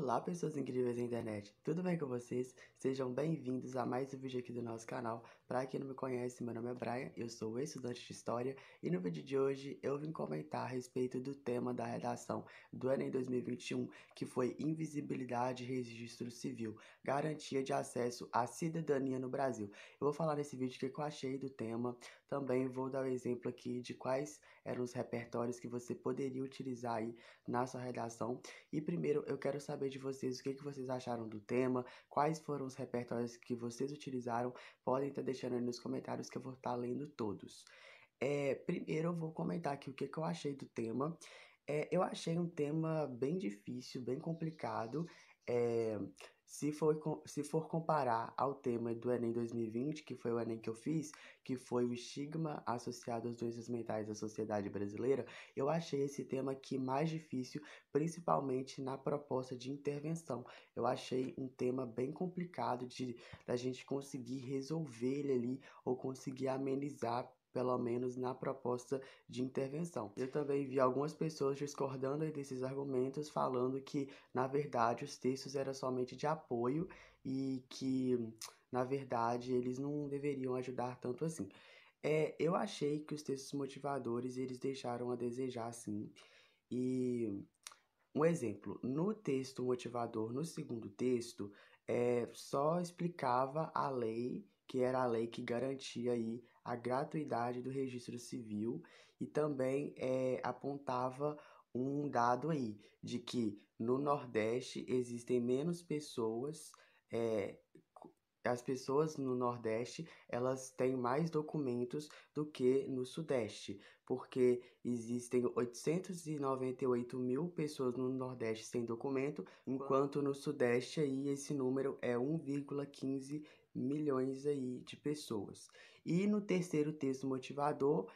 Olá, pessoas incríveis da internet, tudo bem com vocês? Sejam bem-vindos a mais um vídeo aqui do nosso canal. Para quem não me conhece, meu nome é Brian, eu sou estudante de História e no vídeo de hoje eu vim comentar a respeito do tema da redação do Enem 2021, que foi Invisibilidade e Registro Civil, Garantia de Acesso à Cidadania no Brasil. Eu vou falar nesse vídeo o que eu achei do tema, também vou dar um exemplo aqui de quais eram os repertórios que você poderia utilizar aí na sua redação. E primeiro eu quero saber de vocês o que vocês acharam do tema, quais foram os repertórios que vocês utilizaram, podem estar deixando aí nos comentários que eu vou estar lendo todos. Primeiro eu vou comentar aqui o que eu achei do tema. Eu achei um tema bem difícil, bem complicado. É, se for comparar ao tema do Enem 2020, que foi o Enem que eu fiz, que foi o estigma associado às doenças mentais da sociedade brasileira, eu achei esse tema aqui mais difícil, principalmente na proposta de intervenção. Eu achei um tema bem complicado da gente conseguir resolver ele ali ou conseguir amenizar, pelo menos na proposta de intervenção. Eu também vi algumas pessoas discordando aí desses argumentos, falando que, na verdade, os textos eram somente de apoio e que, na verdade, eles não deveriam ajudar tanto assim. Eu achei que os textos motivadores, eles deixaram a desejar, sim. E um exemplo, no texto motivador, no segundo texto, só explicava a lei, que era a lei que garantia aí a gratuidade do registro civil, e também apontava um dado aí, de que no Nordeste existem menos pessoas, é, as pessoas no Nordeste, elas têm mais documentos do que no Sudeste, porque existem 898 mil pessoas no Nordeste sem documento, enquanto no Sudeste aí esse número é 1,15 milhões aí de pessoas. E no terceiro texto motivador,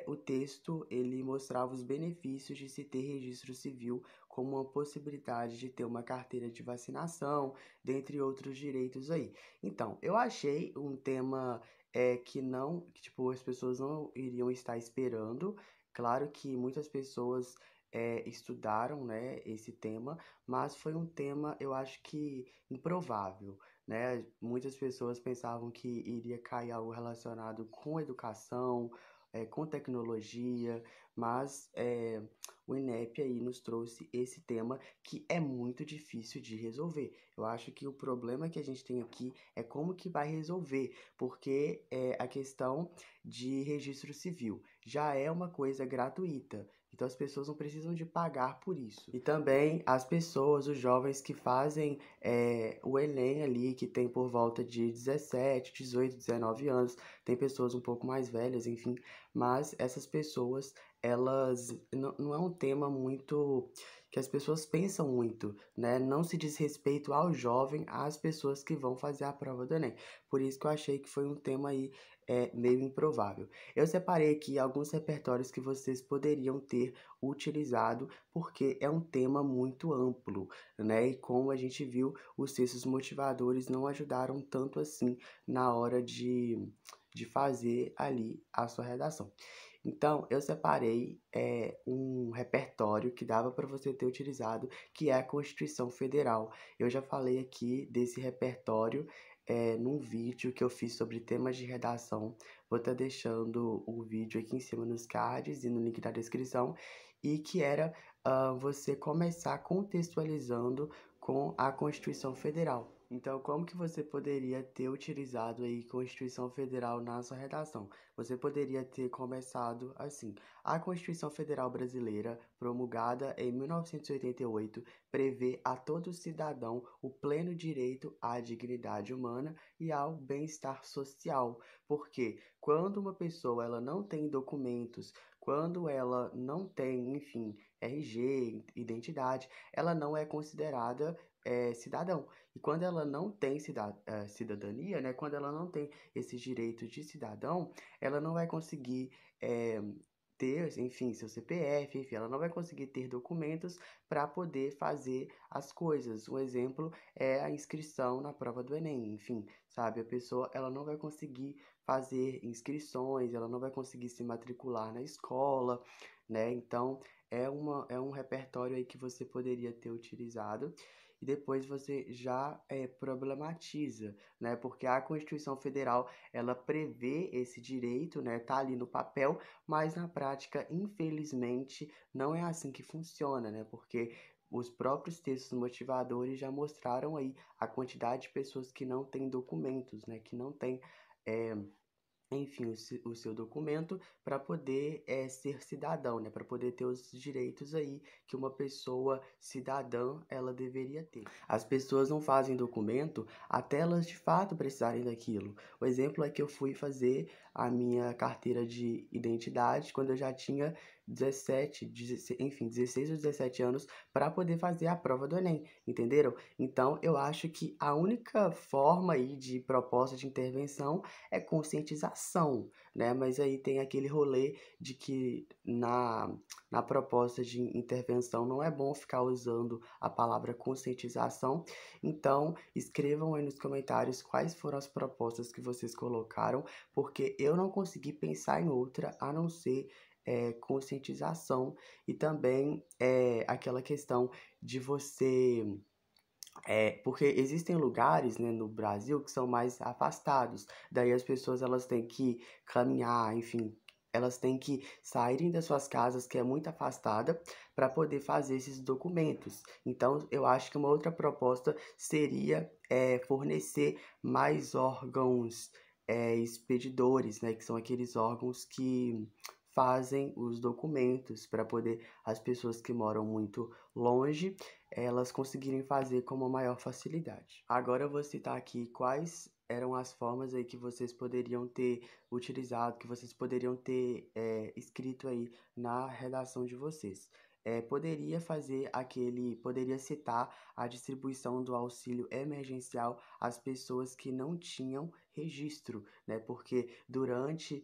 o texto ele mostrava os benefícios de se ter registro civil como uma possibilidade de ter uma carteira de vacinação, dentre outros direitos aí. Então, eu achei um tema que tipo, as pessoas não iriam estar esperando. Claro que muitas pessoas estudaram, né, esse tema, mas foi um tema, eu acho que improvável, né? Muitas pessoas pensavam que iria cair algo relacionado com educação, com tecnologia, mas o INEP aí nos trouxe esse tema que é muito difícil de resolver. Eu acho que o problema que a gente tem aqui é como que vai resolver, porque a questão de registro civil já é uma coisa gratuita, então as pessoas não precisam de pagar por isso. E também as pessoas, os jovens que fazem o Enem ali, que tem por volta de 17, 18, 19 anos, tem pessoas um pouco mais velhas, enfim, mas essas pessoas, elas não é um tema muito que as pessoas pensam muito, né? Não se diz respeito ao jovem, às pessoas que vão fazer a prova do Enem. Por isso que eu achei que foi um tema aí meio improvável. Eu separei aqui alguns repertórios que vocês poderiam ter utilizado, porque é um tema muito amplo, né? E como a gente viu, os textos motivadores não ajudaram tanto assim na hora de fazer ali a sua redação. Então, eu separei um repertório que dava para você ter utilizado, que é a Constituição Federal. Eu já falei aqui desse repertório num vídeo que eu fiz sobre temas de redação. Vou estar deixando o vídeo aqui em cima nos cards e no link da descrição. E que era você começar contextualizando com a Constituição Federal. Então, como que você poderia ter utilizado aí Constituição Federal na sua redação? Você poderia ter começado assim: a Constituição Federal Brasileira, promulgada em 1988, prevê a todo cidadão o pleno direito à dignidade humana e ao bem-estar social. Porque quando uma pessoa ela não tem documentos, quando ela não tem, enfim, RG, identidade, ela não é considerada cidadão. E quando ela não tem cidadania, né, quando ela não tem esses direitos de cidadão, ela não vai conseguir ter, enfim, seu CPF, enfim, ela não vai conseguir ter documentos para poder fazer as coisas. Um exemplo é a inscrição na prova do Enem, enfim, sabe? A pessoa, ela não vai conseguir fazer inscrições, ela não vai conseguir se matricular na escola, né? Então, é um repertório aí que você poderia ter utilizado. e depois você já problematiza, né? Porque a Constituição Federal ela prevê esse direito, né? Tá ali no papel, mas na prática, infelizmente, não é assim que funciona, né? Porque os próprios textos motivadores já mostraram aí a quantidade de pessoas que não têm documentos, né? Que não têm eh, enfim, o seu documento para poder ser cidadão, né? Para poder ter os direitos aí que uma pessoa cidadã ela deveria ter. As pessoas não fazem documento até elas de fato precisarem daquilo. O exemplo é que eu fui fazer a minha carteira de identidade quando eu já tinha 17, 16, enfim, 16 ou 17 anos para poder fazer a prova do Enem, entenderam? Então, eu acho que a única forma aí de proposta de intervenção é conscientização, né? Mas aí tem aquele rolê de que na proposta de intervenção não é bom ficar usando a palavra conscientização. Então, escrevam aí nos comentários quais foram as propostas que vocês colocaram, porque eu não consegui pensar em outra a não ser conscientização e também aquela questão de você porque existem lugares, né, no Brasil que são mais afastados. Daí as pessoas elas têm que caminhar, enfim, elas têm que saírem das suas casas, que é muito afastada, para poder fazer esses documentos. Então, eu acho que uma outra proposta seria fornecer mais órgãos expedidores, né, que são aqueles órgãos que fazem os documentos para poder as pessoas que moram muito longe elas conseguirem fazer com uma maior facilidade. Agora eu vou citar aqui quais eram as formas aí que vocês poderiam ter utilizado, que vocês poderiam ter escrito aí na redação de vocês. Poderia citar a distribuição do auxílio emergencial às pessoas que não tinham registro, né? Porque durante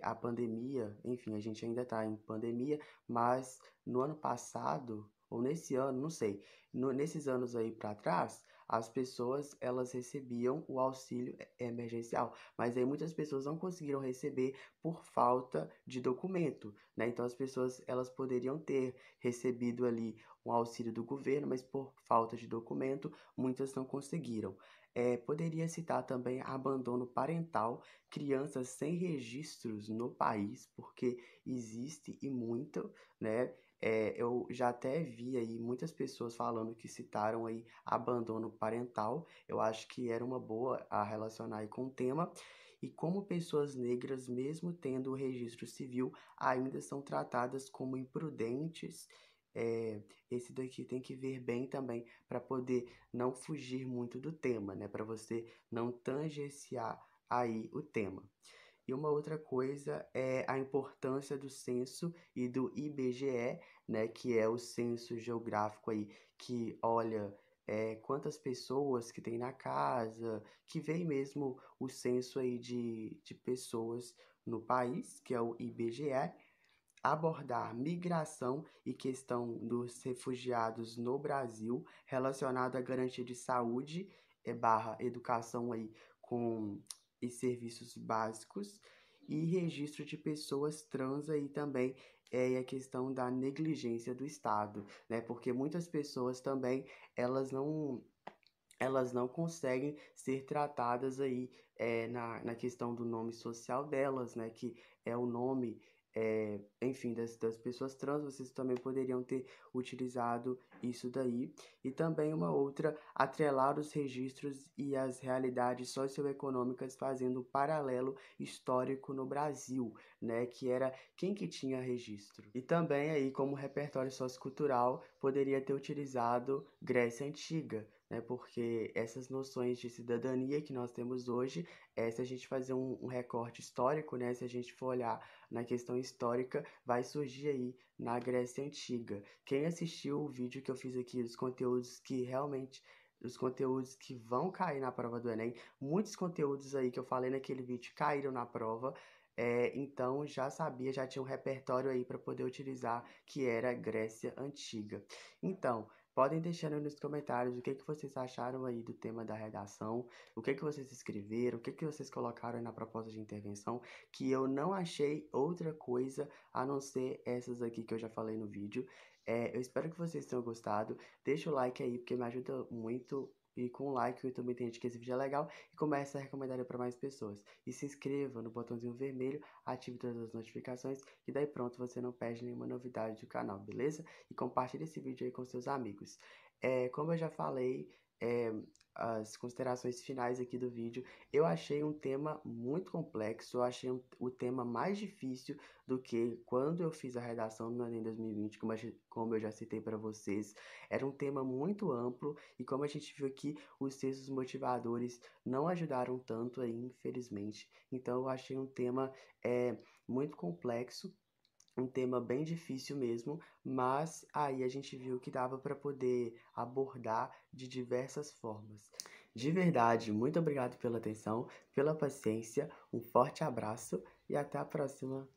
a pandemia, enfim, a gente ainda está em pandemia, mas no ano passado ou nesse ano, não sei, nesses anos aí para trás, as pessoas elas recebiam o auxílio emergencial, mas aí muitas pessoas não conseguiram receber por falta de documento, né? Então as pessoas elas poderiam ter recebido ali um auxílio do governo, mas por falta de documento, muitas não conseguiram. Poderia citar também abandono parental, crianças sem registros no país, porque existe e muito, né? Eu já até vi aí muitas pessoas falando que citaram aí abandono parental. Eu acho que era uma boa a relacionar aí com o tema. E como pessoas negras, mesmo tendo o registro civil, ainda são tratadas como imprudentes. Esse daqui tem que ver bem também para poder não fugir muito do tema, né? Para você não tangenciar aí o tema. E uma outra coisa é a importância do censo e do IBGE, né, que é o censo geográfico aí, que olha quantas pessoas que tem na casa, que vem mesmo o censo aí de pessoas no país, que é o IBGE, abordar migração e questão dos refugiados no Brasil, relacionado à garantia de saúde barra educação aí com e serviços básicos, e registro de pessoas trans aí também e a questão da negligência do Estado, né? Porque muitas pessoas também elas não conseguem ser tratadas aí na questão do nome social delas, né? Que é o nome, enfim, das pessoas trans, vocês também poderiam ter utilizado isso daí. E também uma outra, atrelar os registros e as realidades socioeconômicas fazendo um paralelo histórico no Brasil, né? Que era quem que tinha registro. E também aí, como repertório sociocultural, poderia ter utilizado Grécia Antiga, né? Porque essas noções de cidadania que nós temos hoje, se a gente fazer um recorte histórico, né? Se a gente for olhar na questão histórica, vai surgir aí na Grécia Antiga. Quem assistiu o vídeo que eu fiz aqui, os conteúdos que realmente os conteúdos que vão cair na prova do Enem, muitos conteúdos aí que eu falei naquele vídeo caíram na prova, então já sabia, já tinha um repertório aí para poder utilizar que era Grécia Antiga. Então, podem deixar aí nos comentários o que vocês acharam aí do tema da redação, o que vocês escreveram, o que vocês colocaram aí na proposta de intervenção, que eu não achei outra coisa a não ser essas aqui que eu já falei no vídeo. Eu espero que vocês tenham gostado. Deixa o like aí, porque me ajuda muito. E com o like o YouTube entende que esse vídeo é legal e começa a recomendar ele para mais pessoas. E se inscreva no botãozinho vermelho, ative todas as notificações, que daí pronto você não perde nenhuma novidade do canal, beleza? E compartilhe esse vídeo aí com seus amigos. Como eu já falei, as considerações finais aqui do vídeo, eu achei um tema muito complexo, eu achei o tema mais difícil do que quando eu fiz a redação no Enem 2020, como eu já citei para vocês. Era um tema muito amplo e como a gente viu aqui, os textos motivadores não ajudaram tanto aí, infelizmente. Então eu achei um tema muito complexo, um tema bem difícil mesmo, mas aí a gente viu que dava para poder abordar de diversas formas. De verdade, muito obrigado pela atenção, pela paciência, um forte abraço e até a próxima!